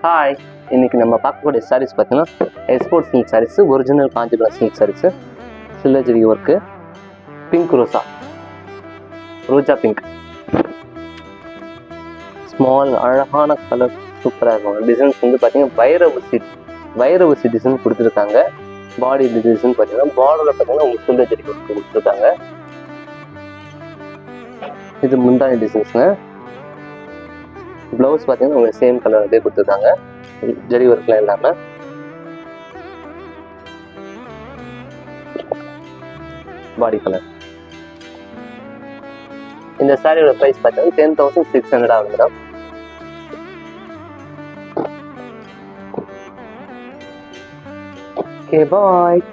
Hi, இன்னைக்கு நம்ம பார்க்கக்கூடிய சாரீஸ் பார்த்தீங்கன்னா export silk saris, original Kanchipuram silk saris, silver zari work, pink ரோஜா பிங்க், ஸ்மால் அழகான கலர், சூப்பராக இருக்கும். டிசைன்ஸ் வந்து பார்த்தீங்கன்னா வைர ஊசி டிசைன் கொடுத்துருக்காங்க. பாடி டிசைன் பார்த்தீங்கன்னா பார்டரில் பார்த்தீங்கன்னா உங்களுக்கு சில்வர் ஜெரி ஒர்க்கு கொடுத்துருக்காங்க. இது முந்தானி டிசைன்ஸுங்க. ப்ளவுஸ் பார்த்தீங்கன்னா உங்களுக்கு சேம் கலர் அதே கொடுத்துருக்காங்க, ஜெரி ஒர்க்லாம் இல்லாமல். பாடி கலர். இந்த சாரியோட ப்ரைஸ் பார்த்தீங்கன்னா 10,600 ஆகுது மேடம். ஓகே, பாய்.